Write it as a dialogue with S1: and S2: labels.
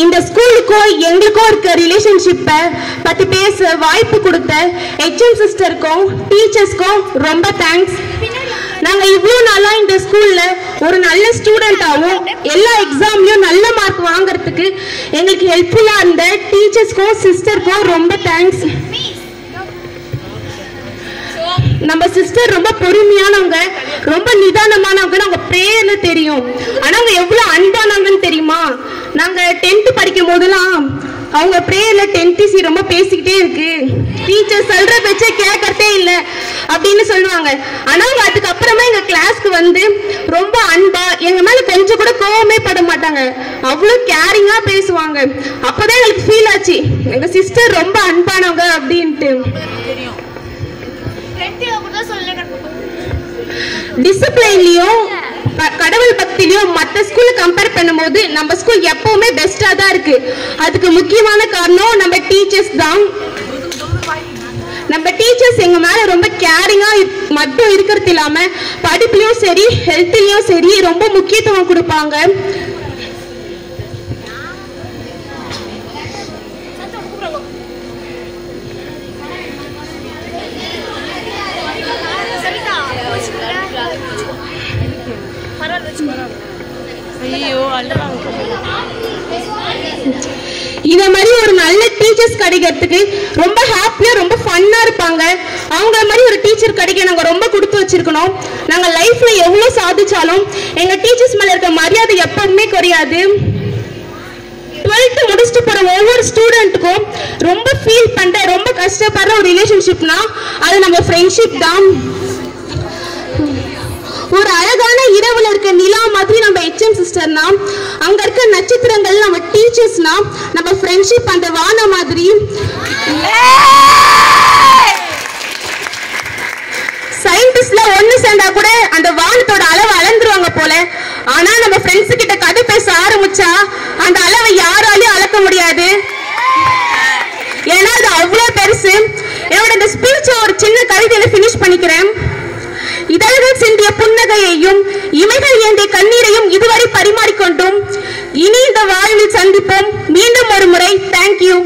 S1: இந்த ஸ்கூலுக்கும் எங்களுக்கும் இருக்க ரிலேஷன்ஷிப்பை பற்றி பேச வாய்ப்பு கொடுத்த ஹெச்எம் சிஸ்டருக்கும் டீச்சர்ஸ்க்கும் ரொம்ப தேங்க்ஸ். நாங்கள் இவ்வளோ நாளாக இந்த ஸ்கூலில் ஒரு நல்ல ஸ்டூடெண்ட்டாகவும் எல்லா எக்ஸாம்லையும் நல்ல மார்க் வாங்குறதுக்கு எங்களுக்கு ஹெல்ப்ஃபுல்லாக இருந்த டீச்சர்ஸ்க்கும் சிஸ்டருக்கும் ரொம்ப தேங்க்ஸ். நம்ம சிஸ்டர் ரொம்ப பொறுமையானவங்க, ரொம்ப நிதானமானவங்க. அவங்க ப்ரேயர்ல தெரியும். ஆனா அவங்க எவ்வளவு அன்பானவங்கன்னு தெரியுமா? நாங்க 10th படிக்கும் போதெல்லாம் அவங்க ப்ரேயர்ல 10th ரொம்ப பேசிக்கிட்டே இருக்கு, டீச்சர் சொல்ற பேச்சே கேட்கறதே இல்லை அப்படின்னு சொல்லுவாங்க. ஆனா அவங்க அதுக்கப்புறமா எங்க கிளாஸ்க்கு வந்து ரொம்ப அன்பா எங்க மேல கொஞ்சம் கூட கோவமே பட மாட்டாங்க, அவ்வளவு கேரிங்கா பேசுவாங்க. அப்பதான் எங்களுக்கு ஃபீல் ஆச்சு எங்க சிஸ்டர் ரொம்ப அன்பானவங்க அப்படின்ட்டு. டிசிப்ளின்லயும் கடவுள் பக்திலையும் மற்ற ஸ்கூலை கம்பேர் பண்ணும்போது நம்ம ஸ்கூல் எப்பவுமே பெஸ்டா தான் இருக்கு. அதுக்கு முக்கியமான காரணம் நம்ம டீச்சர்ஸ் தான். நம்ம டீச்சர்ஸ் எங்க மேல ரொம்ப கேரிங்கா மட்டும் இருக்கிறது இல்லாம படிப்புலயும் சரி ஹெல்த்லயும் சரி ரொம்ப முக்கியத்துவம் கொடுப்பாங்க. இத மாதிரி ஒரு நல்ல டீச்சர்ஸ் கிடைக்கிறதுக்கு ரொம்ப ஹாப்பியா ரொம்ப ஃபன்னா இருப்பாங்க. அவங்க மாதிரி ஒரு டீச்சர் கிடைக்க நாங்க ரொம்ப கொடுத்து வச்சிருக்கணும். நாங்க லைஃப்ல எவ்வளவு சாதிச்சாலும் எங்க டீச்சர்ஸ் மேல இருக்க மரியாதை எப்பவுமே குறையாது. 12th முடிச்சுட்டு போற ஒவ்வொரு ஸ்டூடெண்ட்டுக்கும் ரொம்ப ஃபீல் பண்ற ரொம்ப கஷ்டப்படுற ஒரு ரிலேஷன்ஷிப்னா அது நம்ம ஃப்ரெண்ட்ஷிப் தான். ஒரு அழகான இரவுல இருக்க நிலா மாதிரி நம்ம ஹெச்எம் சிஸ்டர்னா, அங்க இருக்க நட்சத்திரங்கள் நம்ம டீச்சர்ஸ்னா, நம்ம ஃப்ரெண்ட்ஷிப் அந்த வான மாதிரி. சயின்டிஸ்ட்ல ஒண்ணு சேர்ந்தா கூட அந்த வானத்தோட அளவை அளந்துருவாங்க போல. ஆனா நம்ம ஃப்ரெண்ட்ஸ் கிட்ட கதை பேச ஆரம்பிச்சா அந்த அளவை யாராலையும் அளக்க முடியாது. ஏன்னா அது அவ்வளவு பெருசு. என்னோட இந்த ஸ்பீச் ஒரு சின்ன கவிதையில பினிஷ் பண்ணிக்கிறேன். இதழ்கள் சிந்திய புன்னகையையும் இமைகள் ஏந்திய கண்ணீரையும் இதுவரை பரிமாறிக்கொண்டும் இனி இந்த வாழ்வில் சந்திப்போம் மீண்டும் ஒரு முறை. தேங்க்யூ.